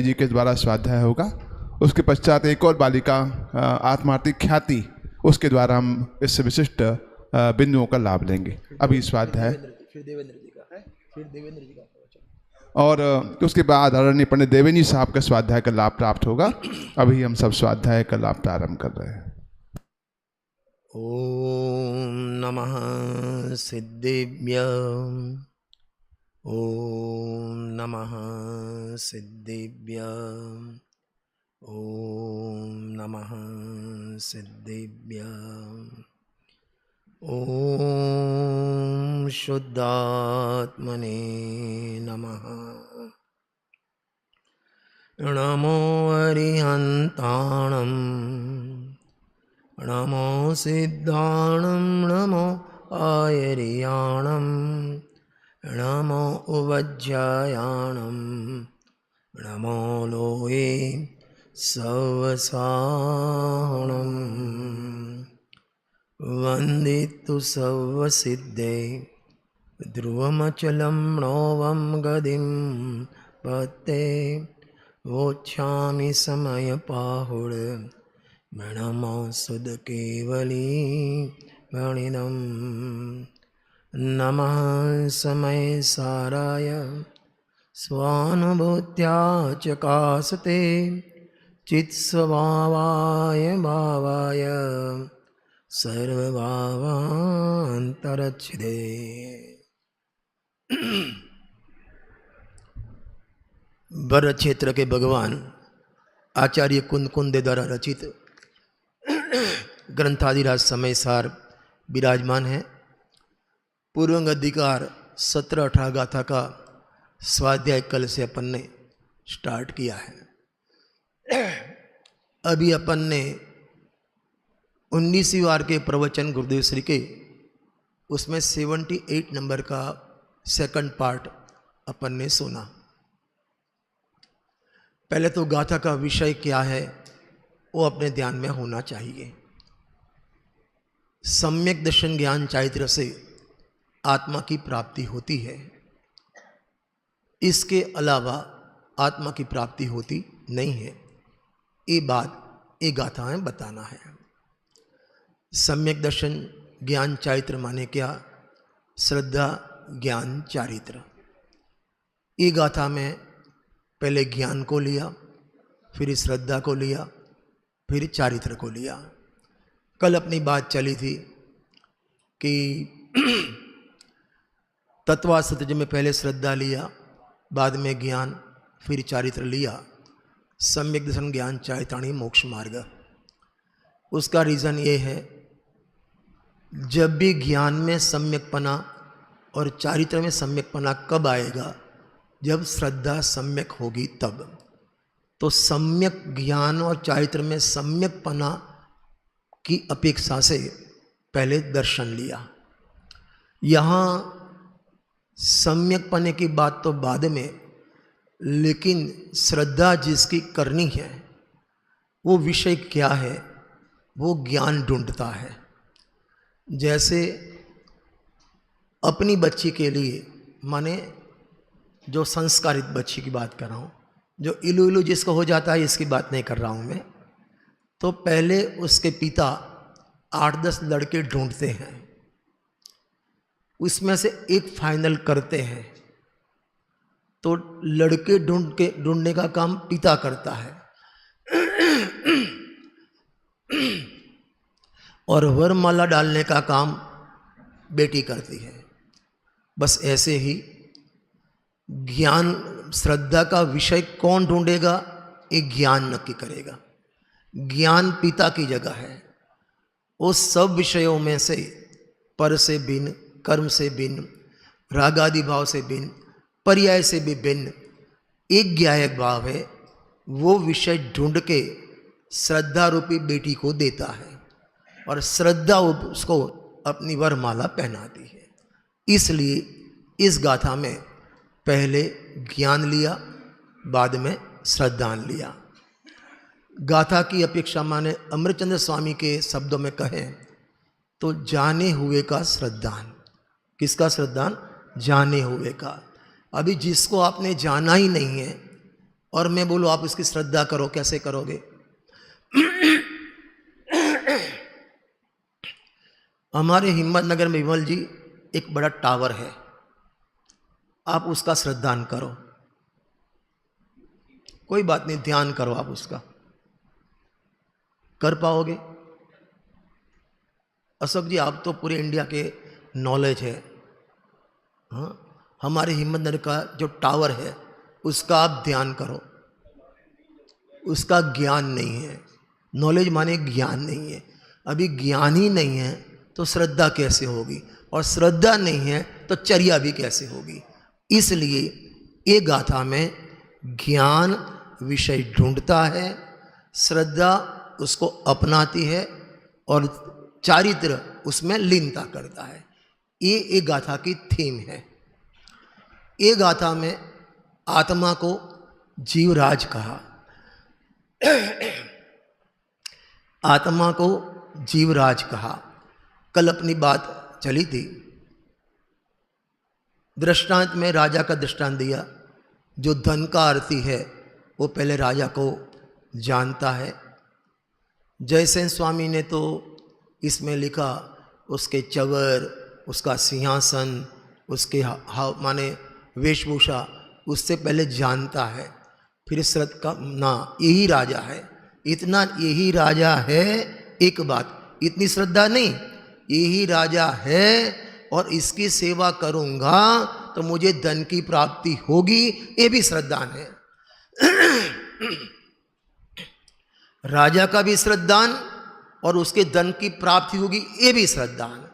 जी के द्वारा स्वाध्याय होगा। उसके पश्चात एक और बालिका आत्मार्थी ख्याति, उसके द्वारा हम इससे विशिष्ट बिंदुओं का लाभ लेंगे। अभी स्वाध्याय और उसके बाद आदरणीय पंडित देवेंद्र साहब का स्वाध्याय का लाभ प्राप्त होगा। अभी हम सब स्वाध्याय का लाभ प्रारंभ कर रहे हैं। ओम नमः सिद्धिभ्यां, ओम नमः सिद्धिभ्यां, ओम नमः सिद्धिभ्यां, ओम शुद्धात्मने नमः। नमो अरिहन्ताणं, नमो सिद्धाणं, नमो आयर्याणं, नमो उवज्जायाणं, नमो लोये सवसाहणं। वन्दितु सर्वसिद्धे ध्रुवमचलं नोवं गदिं पते, वोच्छामि समयपाहुड नमो सुदकेवली गणिनं। नमः समय साराय स्वानुभूत्या चकासते, चित्स्वभावाय भावाय सर्वभावान्तरच्छिदे। वर क्षेत्र के भगवान आचार्य कुंद द्वारा रचित ग्रंथादिराज समय सार विराजमान है। पूर्वंग अधिकार 17-18 गाथा का स्वाध्याय कल से अपन ने स्टार्ट किया है। अभी अपन ने 19वीं वार के प्रवचन गुरुदेव श्री के उसमें 78 नंबर का सेकंड पार्ट अपन ने सुना। पहले तो गाथा का विषय क्या है वो अपने ध्यान में होना चाहिए। सम्यक दर्शन ज्ञान चारित्र से आत्मा की प्राप्ति होती है, इसके अलावा आत्मा की प्राप्ति होती नहीं है। ये बात ये गाथा में बताना है। सम्यक दर्शन ज्ञान चारित्र माने क्या? श्रद्धा ज्ञान चारित्र। ये गाथा में पहले ज्ञान को लिया, फिर श्रद्धा को लिया, फिर चारित्र को लिया। कल अपनी बात चली थी कि तत्वासत्य में पहले श्रद्धा लिया, बाद में ज्ञान, फिर चारित्र लिया। सम्यक दर्शन ज्ञान चारित्राणी मोक्ष मार्ग। उसका रीज़न ये है, जब भी ज्ञान में सम्यकपना और चारित्र में सम्यकपना कब आएगा? जब श्रद्धा सम्यक होगी तब। तो सम्यक ज्ञान और चारित्र में सम्यकपना की अपेक्षा से पहले दर्शन लिया। यहाँ सम्यकपने की बात तो बाद में, लेकिन श्रद्धा जिसकी करनी है वो विषय क्या है? वो ज्ञान ढूंढता है। जैसे अपनी बच्ची के लिए, माने जो संस्कारित बच्ची की बात कर रहा हूँ, जो इलू इलू जिसको हो जाता है इसकी बात नहीं कर रहा हूँ मैं, तो पहले उसके पिता 8-10 लड़के ढूंढते हैं, उसमें से एक फाइनल करते हैं। तो लड़के ढूंढने का काम पिता करता है और वरमाला डालने का काम बेटी करती है। बस ऐसे ही ज्ञान श्रद्धा का विषय कौन ढूंढेगा? एक ज्ञान नक्की करेगा। ज्ञान पिता की जगह है। उस सब विषयों में से पर से भिन्न, कर्म से भिन्न, रागादि भाव से भिन्न, पर्याय से भी भिन्न एक ज्ञायक भाव है। वो विषय ढूंढ के श्रद्धा रूपी बेटी को देता है और श्रद्धा उसको अपनी वरमाला पहनाती है। इसलिए इस गाथा में पहले ज्ञान लिया, बाद में श्रद्धान लिया। गाथा की अपेक्षा माने अमृतचंद्र स्वामी के शब्दों में कहें तो जाने हुए का श्रद्धान। किसका श्रद्धान? जाने हुए का। अभी जिसको आपने जाना ही नहीं है और मैं बोलूँ आप इसकी श्रद्धा करो, कैसे करोगे? हमारे हिम्मतनगर में विमल जी एक बड़ा टावर है, आप उसका श्रद्धान करो, कोई बात नहीं, ध्यान करो आप उसका, कर पाओगे? अशोक जी आप तो पूरे इंडिया के नॉलेज है, हाँ, हमारे हिम्मतनगर का जो टावर है उसका आप ध्यान करो, उसका ज्ञान नहीं है, नॉलेज माने ज्ञान नहीं है, अभी ज्ञान ही नहीं है तो श्रद्धा कैसे होगी, और श्रद्धा नहीं है तो चर्या भी कैसे होगी। इसलिए ये गाथा में ज्ञान विषय ढूंढता है, श्रद्धा उसको अपनाती है और चारित्र उसमें लीनता करता है। ये एक गाथा की थीम है। ये गाथा में आत्मा को जीवराज कहा, आत्मा को जीवराज कहा। कल अपनी बात चली थी, दृष्टांत में राजा का दृष्टांत दिया, जो धन का अर्थी है वो पहले राजा को जानता है। जयसेन स्वामी ने तो इसमें लिखा उसके चवर, उसका सिंहासन, उसके माने वेशभूषा उससे पहले जानता है, फिर श्रद्धा का ना यही राजा है, इतना यही राजा है, एक बात इतनी श्रद्धा नहीं, यही राजा है और इसकी सेवा करूंगा तो मुझे धन की प्राप्ति होगी, ये भी श्रद्धान है। राजा का भी श्रद्धान और उसके धन की प्राप्ति होगी, ये भी श्रद्धान।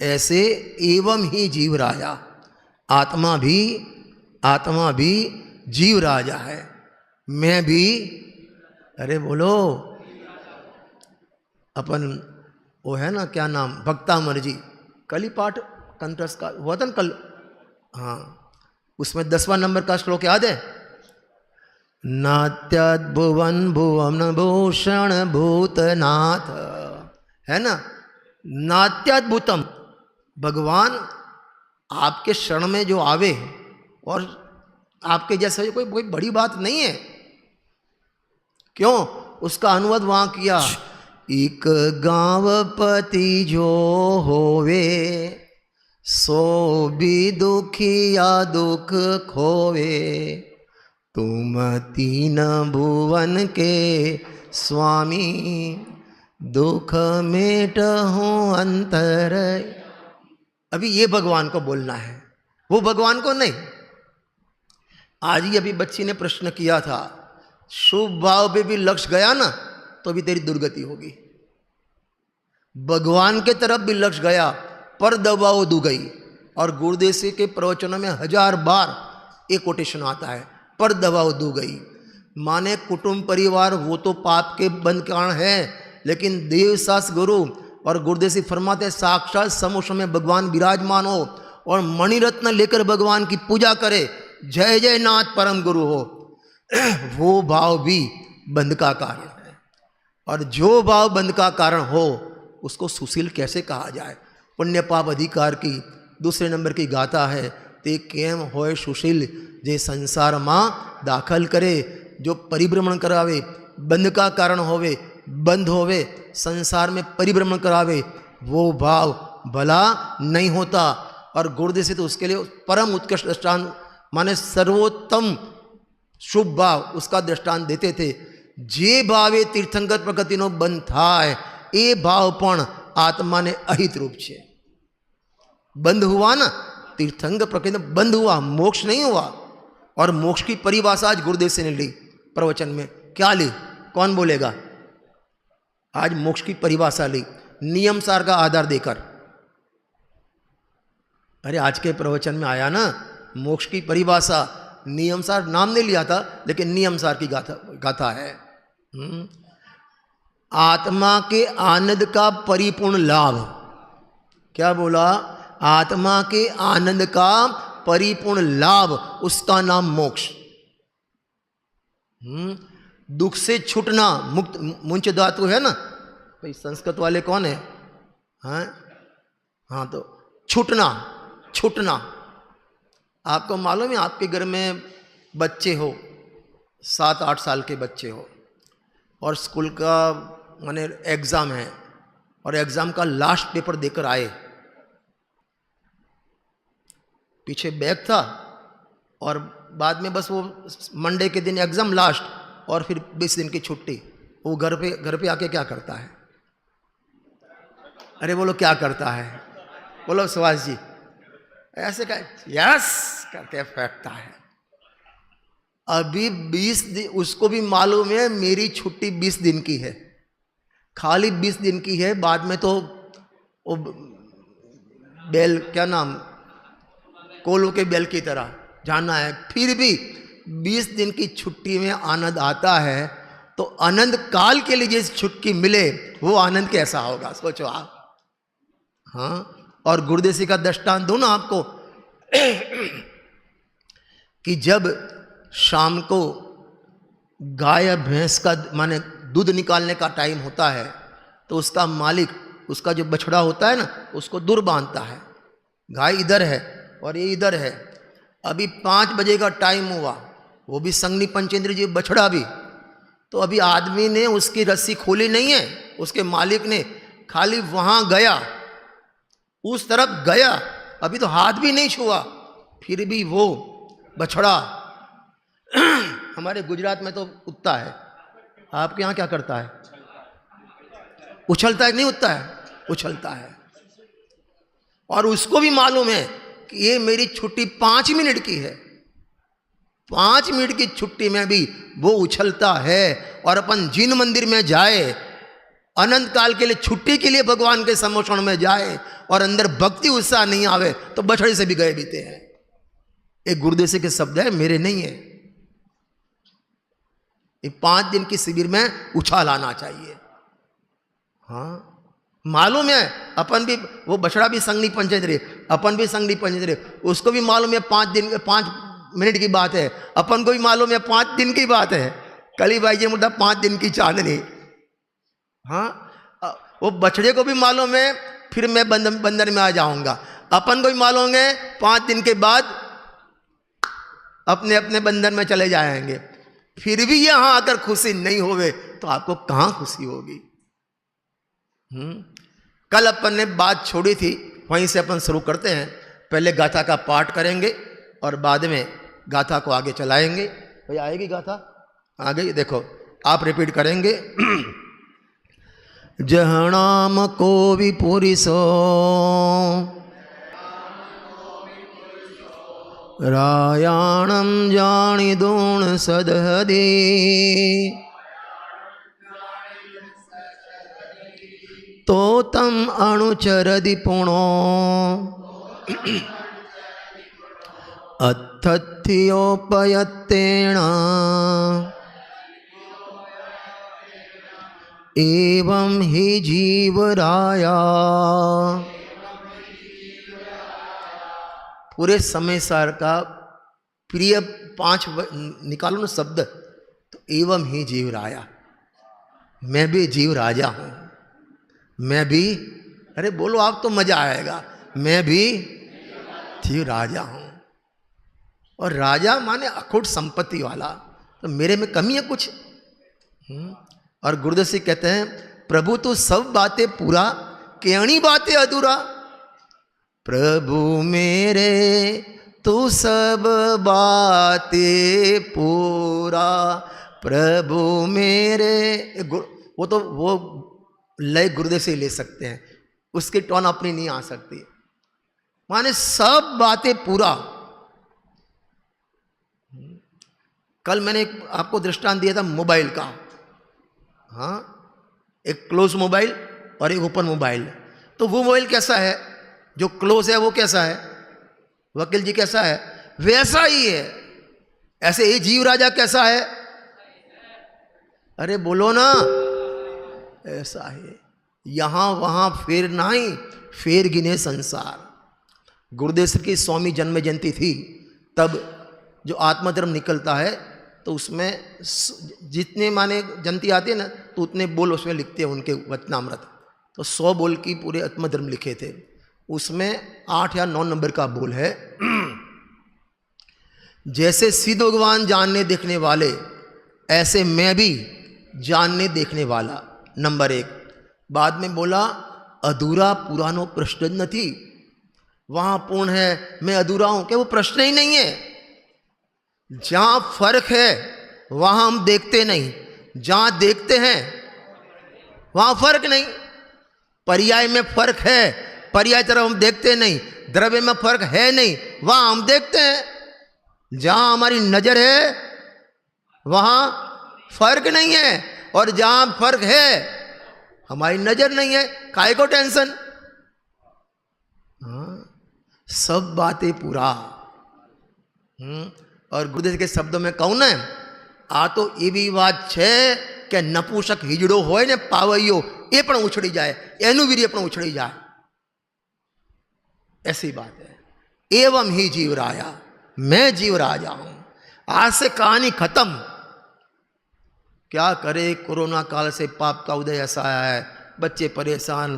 ऐसे एवं ही जीव राजा, आत्मा भी जीव राजा है। मैं भी, अरे बोलो, अपन वो है ना क्या नाम, भक्तामर जी, कल ही पाठ कंठस्थ का हुआ था ना कल, हाँ, उसमें 10वां नंबर का श्लोक याद है, नात्याद्भुवन भुवन भूषण भूतनाथ, है ना, नात्याद्भुतम, भगवान आपके शरण में जो आवे और आपके जैसे कोई बड़ी बात नहीं है। क्यों? उसका अनुवाद वहां किया, एक गांवपति जो होवे सो भी दुखिया दुख खोवे, तुम तीन भुवन के स्वामी दुख मेट हो अंतर। अभी ये भगवान को बोलना है, वो भगवान को नहीं। आज ही अभी बच्ची ने प्रश्न किया था, शुभ भाव पे भी लक्ष्य गया ना तो भी तेरी दुर्गति होगी, भगवान के तरफ भी लक्ष्य गया पर दबाव दू गई। और गुरुदेव जी के प्रवचनों में 1000 बार एक कोटेशन आता है, पर दबाव दू गई, माने कुटुंब परिवार वो तो पाप के बंध कारण है, लेकिन देव सास गुरु और गुरुदेव जी फरमाते साक्षात समूह में भगवान विराजमान हो और मणिरत्न लेकर भगवान की पूजा करे, जय जय नाथ परम गुरु हो, वो भाव भी बंध का कारण है। और जो भाव बंध का कारण हो उसको सुशील कैसे कहा जाए? पुण्य पाप अधिकार की 2 नंबर की गाथा है, ते केम होए सुशील जे संसार मां दाखल करे, जो परिभ्रमण करावे, बंध का कारण होवे, बंध होवे, संसार में परिभ्रमण करावे, वो भाव भला नहीं होता। और गुरुदेव से तो उसके लिए परम उत्कृष्ट दृष्टांत माने सर्वोत्तम शुभ भाव उसका दृष्टांत देते थे। जे भावे तीर्थंकर प्रकृतिनो बंध थाय ए भाव पण आत्मा ने अहित रूप छे। बंध हुआ ना, तीर्थंकर प्रकृति बंध हुआ, मोक्ष नहीं हुआ। और मोक्ष की परिभाषा आज गुरुदेव से ने ली प्रवचन में, क्या ली? कौन बोलेगा? आज मोक्ष की परिभाषा ली नियम सार का आधार देकर। अरे आज के प्रवचन में आया ना मोक्ष की परिभाषा, नियम सार नाम नहीं लिया था लेकिन नियम सार की गाथा है। आत्मा के आनंद का परिपूर्ण लाभ, क्या बोला? आत्मा के आनंद का परिपूर्ण लाभ, उसका नाम मोक्ष। दुख से छूटना, मुक्त, मुंच धातु है ना भाई, संस्कृत वाले कौन है? हाँ तो छूटना, छूटना। आपको मालूम है आपके घर में बच्चे हो, 7-8 साल के बच्चे हो और स्कूल का माने एग्ज़ाम है और एग्ज़ाम का लास्ट पेपर देकर आए, पीछे बैग था और बाद में बस वो मंडे के दिन एग्ज़ाम लास्ट और फिर 20 दिन की छुट्टी। वो घर पे आके क्या करता है? अरे बोलो क्या करता है? बोलो सुभाष जी। ऐसे का यस करके फेंकता है। अभी 20 दिन, उसको भी मालूम है मेरी छुट्टी 20 दिन की है, खाली 20 दिन की है, बाद में तो वो बैल, क्या नाम, कोलू के बैल की तरह जाना है। फिर भी 20 दिन की छुट्टी में आनंद आता है, तो आनंद काल के लिए जिस छुट्टी मिले वो आनंद कैसा होगा, सोचो आप। हाँ, और गुरुदेसी का दृष्टांत दूं ना आपको कि जब शाम को गाय भैंस का माने दूध निकालने का टाइम होता है, तो उसका मालिक, उसका जो बछड़ा होता है ना, उसको दूर बांधता है। गाय इधर है और ये इधर है। अभी 5 बजे का टाइम हुआ, वो भी संगनी पंचेंद्र जी, बछड़ा भी। तो अभी आदमी ने उसकी रस्सी खोली नहीं है, उसके मालिक ने खाली वहां गया, उस तरफ गया, अभी तो हाथ भी नहीं छुआ, फिर भी वो बछड़ा हमारे गुजरात में तो कुत्ता है, आपके यहाँ क्या करता है? उछलता है, नहीं उठता है? उछलता है। और उसको भी मालूम है कि ये मेरी छुट्टी 5 मिनट की है, 5 मिनट की छुट्टी में भी वो उछलता है। और अपन जिन मंदिर में जाए, अनंत काल के लिए छुट्टी के लिए भगवान के समक्षण में जाए और अंदर भक्ति उत्साह नहीं आवे, तो बछड़े से भी गए बीते हैं। एक गुरुदेसी के शब्द है, मेरे नहीं है। ये 5 दिन की शिविर में उछाल आना चाहिए। हाँ, मालूम है अपन भी, वो बछड़ा भी संगनी पंचेंद्र, अपन भी संगनी पंचेंद्र, उसको भी मालूम है 5 मिनट की बात है, अपन को भी मालूम है 5 दिन की बात है। कली भाई जी मुद्दा 5 दिन की चांदनी। हाँ, वो बछड़े को भी मालूम है फिर मैं बंधन में आ जाऊंगा, अपन को भी मालूम है 5 दिन के बाद अपने अपने बंधन में चले जाएंगे। फिर भी यहां आकर खुशी नहीं होवे तो आपको कहां खुशी होगी? कल अपन ने बात छोड़ी थी, वहीं से अपन शुरू करते हैं। पहले गाथा का पाठ करेंगे और बाद में गाथा को आगे चलाएंगे। भैया आएगी गाथा? आ गई, देखो आप रिपीट करेंगे। जहणाम को विपुरी सो रायाणम जानी दूण सदहदी तो तम अणुचरदि पुणो अत्थत्योपयत्तेण एवं ही जीवराया। पूरे समय सार का प्रिय 5 निकालो ना शब्द, तो एवं ही जीवराया, मैं भी जीव राजा हूं, मैं भी, अरे बोलो आप तो मजा आएगा, मैं भी जीव राजा हूं। और राजा माने अखुट संपत्ति वाला, तो मेरे में कमी है कुछ? और गुरुदेसी कहते हैं, प्रभु तू सब बातें पूरा, केणी बातें अधूरा। प्रभु मेरे तू सब बातें पूरा, प्रभु मेरे। वो तो वो लय गुरुदेव से ले सकते हैं, उसकी टोन अपनी नहीं आ सकती। माने सब बातें पूरा। कल मैंने आपको दृष्टांत दिया था मोबाइल का। हाँ, एक क्लोज मोबाइल और एक ओपन मोबाइल। तो वो मोबाइल कैसा है, जो क्लोज है वो कैसा है, वकील जी कैसा है, वैसा ही है। ऐसे ही जीव राजा कैसा है, अरे बोलो ना, ऐसा है। यहां वहां फेर नहीं, फेर गिने संसार। गुरुदेव की 100वीं जन्म जयंती थी, तब जो आत्मधर्म निकलता है तो उसमें जितने माने जयंती आती है ना, तो उतने बोल उसमें लिखते हैं उनके वचनामृत। तो 100 बोल की पूरे आत्मधर्म लिखे थे, उसमें 8 या 9 नंबर का बोल है, जैसे सिद्ध भगवान जानने देखने वाले ऐसे मैं भी जानने देखने वाला, नंबर 1। बाद में बोला अधूरा पुरानो प्रश्न नहीं, वहां पूर्ण है, मैं अधूरा हूं, क्या वो प्रश्न ही नहीं है। जहां फर्क है वहां हम देखते नहीं, जहां देखते हैं वहां फर्क नहीं। पर्याय में फर्क है, पर्याय तरफ हम देखते नहीं। द्रव्य में फर्क है नहीं, वहां हम देखते हैं। जहां हमारी नजर है वहां फर्क नहीं है, और जहां फर्क है हमारी नजर नहीं है। काहे को टेंशन? हाँ, सब बातें पूरा। और गुरुदेव के शब्दों में कहूं ना, आ तो एवी बात छे કે નપુસક હિજડો હોય ને પાવૈયો, એ પણ ઉછળી જાય, એનું વીર્ય પણ ઉછળી જાય, ऐसी बात है। एवं ही जीव राजा, मैं जीव राजा हूं। आज से कहानी खत्म। क्या करे, कोरोना काल से पाप का उदय ऐसा आया है, बच्चे परेशान,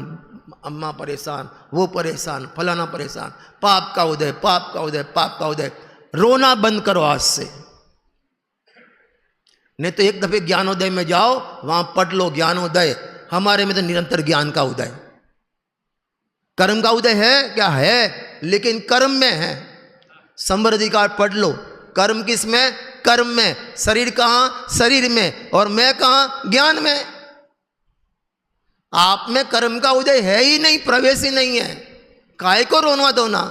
अम्मा परेशान, वो परेशान, फलाना परेशान, पाप का उदय, पाप का उदय, पाप का उदय। रोना बंद करो आज से, नहीं तो एक दफे ज्ञानोदय में जाओ, वहां पढ़ लो ज्ञानोदय। हमारे में तो निरंतर ज्ञान का उदय, कर्म का उदय है क्या? है, लेकिन कर्म में है। समृद्धिकार पढ़ लो, कर्म किस में? कर्म में। शरीर कहां? शरीर में। और मैं कहां? ज्ञान में। आप में कर्म का उदय है ही नहीं, प्रवेश ही नहीं है। काय को रोना धोना?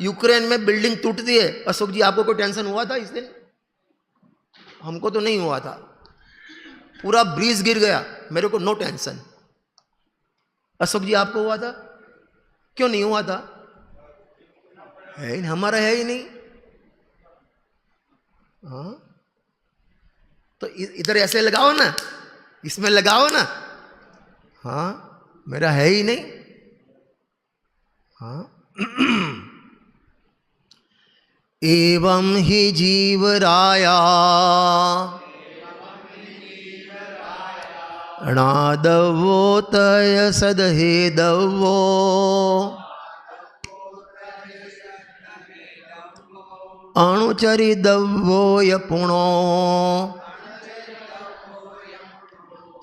यूक्रेन में बिल्डिंग टूटती है, अशोक जी आपको कोई टेंशन हुआ था इस दिन? हमको तो नहीं हुआ था। पूरा ब्रिज गिर गया, मेरे को नो टेंशन। अशोक जी आपको हुआ था? क्यों नहीं हुआ था? है ही, हमारा है ही नहीं। हाँ, तो इधर ऐसे लगाओ ना, इसमें लगाओ ना। हाँ, मेरा है ही नहीं। हाँ एवं ही जीव राया णादवो तय सदहेदवो अणुचरिदवो यपुणो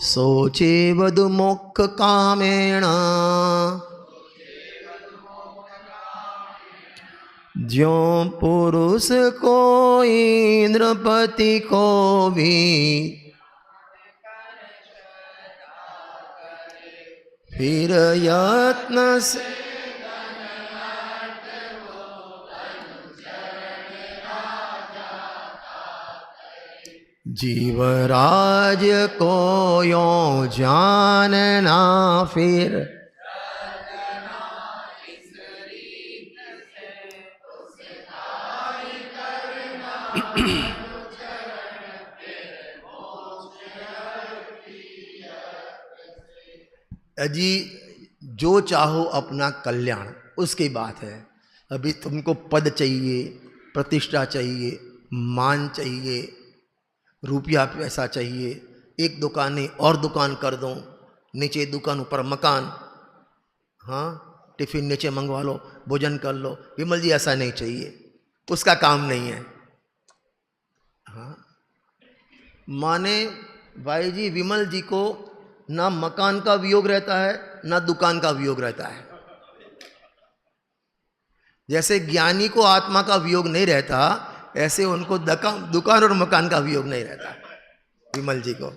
सोचे वधु मोक्ष कामेण ज्यों पुरुष को इंद्रपति को भी फिर यत्न से जीवराज को यो जानना फिर अजी जो चाहो अपना कल्याण, उसकी बात है। अभी तुमको पद चाहिए, प्रतिष्ठा चाहिए, मान चाहिए, रुपया पैसा चाहिए, एक दुकान और दुकान कर दो, नीचे दुकान ऊपर मकान, हाँ टिफिन नीचे मंगवा लो, भोजन कर लो। विमल जी ऐसा नहीं चाहिए, उसका काम नहीं है। हाँ, माने भाई जी विमल जी को ना मकान का वियोग रहता है, ना दुकान का वियोग रहता है। जैसे ज्ञानी को आत्मा का वियोग नहीं रहता, ऐसे उनको दुकान और मकान का वियोग नहीं रहता विमल जी को।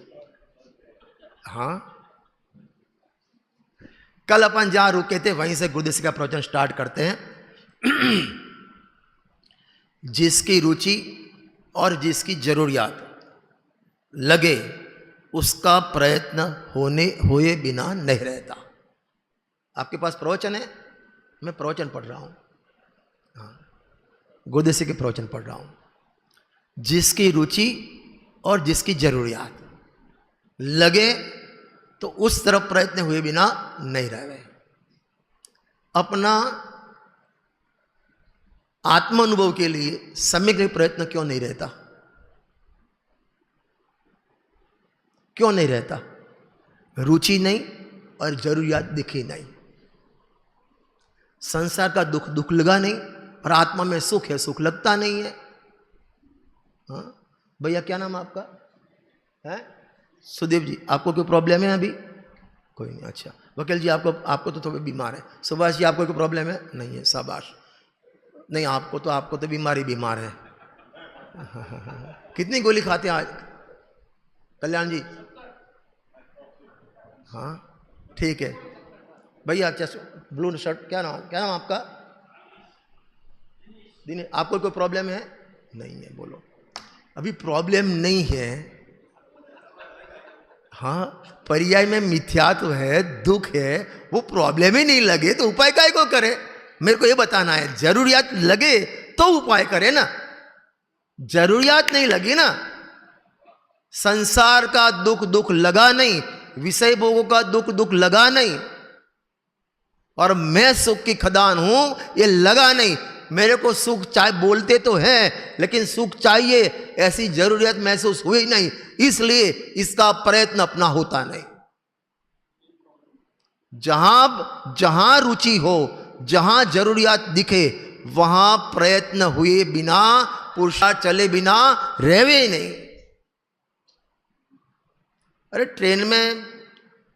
हाँ, कल अपन जहां रुके थे वहीं से गुरुदेव का प्रवचन स्टार्ट करते हैं। जिसकी रुचि और जिसकी जरूरियात लगे, उसका प्रयत्न हुए बिना नहीं रहता। आपके पास प्रवचन है, मैं प्रवचन पढ़ रहा हूं, हाँ गुरुदेव के प्रवचन पढ़ रहा हूं। जिसकी रुचि और जिसकी जरूरियात लगे तो उस तरफ प्रयत्न हुए बिना नहीं रहे। अपना आत्म अनुभव के लिए सम्यक प्रयत्न क्यों नहीं रहता? क्यों नहीं रहता? रुचि नहीं और जरूरियात दिखी नहीं। संसार का दुख दुख लगा नहीं, और आत्मा में सुख है, सुख लगता नहीं है। हाँ भैया, क्या नाम है आपका? है सुदेव जी। आपको कोई प्रॉब्लम है अभी? कोई नहीं। अच्छा वकील जी, आपको तो थोड़े बीमार है। सुभाष जी, आपको कोई प्रॉब्लम है? नहीं है, शाबाश। नहीं, आपको तो बीमार है। कितनी गोली खाते हैं आज कल्याण जी? हाँ ठीक है भैया। अच्छा ब्लू शर्ट, क्या नाम आपका? दिन, आपको कोई प्रॉब्लम है? नहीं है, बोलो। अभी प्रॉब्लम नहीं है। हाँ, पर्याय में मिथ्यात्व है, दुख है, वो प्रॉब्लम ही नहीं लगे तो उपाय काय को करे? मेरे को ये बताना है। जरूरियात लगे तो उपाय करे ना, जरूरियात नहीं लगी ना। संसार का दुख दुख लगा नहीं, विषय भोगों का दुख दुख लगा नहीं, और मैं सुख की खदान हूं ये लगा नहीं। मेरे को सुख चाहे, बोलते तो हैं लेकिन सुख चाहिए ऐसी जरूरत महसूस हुई नहीं, इसलिए इसका प्रयत्न अपना होता नहीं। जहां रुचि हो, जहां जरूरियात दिखे, वहां प्रयत्न हुए बिना, पुरुषार्थ चले बिना रहवे नहीं। अरे ट्रेन में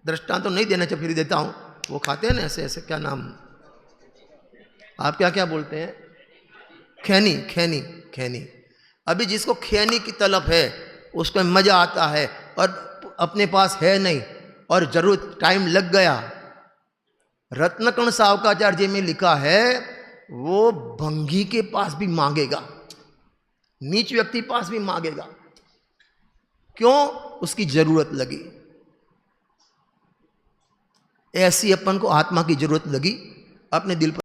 दृष्टांत तो नहीं देना चाहिए, फिर देता हूं। वो खाते हैं ना ऐसे ऐसे, क्या नाम, आप क्या बोलते हैं? खैनी। अभी जिसको खैनी की तलब है उसको मजा आता है, और अपने पास है नहीं और जरूर टाइम लग गया। रत्नकण सावकाचार्य जी में लिखा है, वो भंगी के पास भी मांगेगा, नीच व्यक्ति पास भी मांगेगा। क्यों? उसकी जरूरत लगी। ऐसी अपन को आत्मा की जरूरत लगी, अपने दिल पर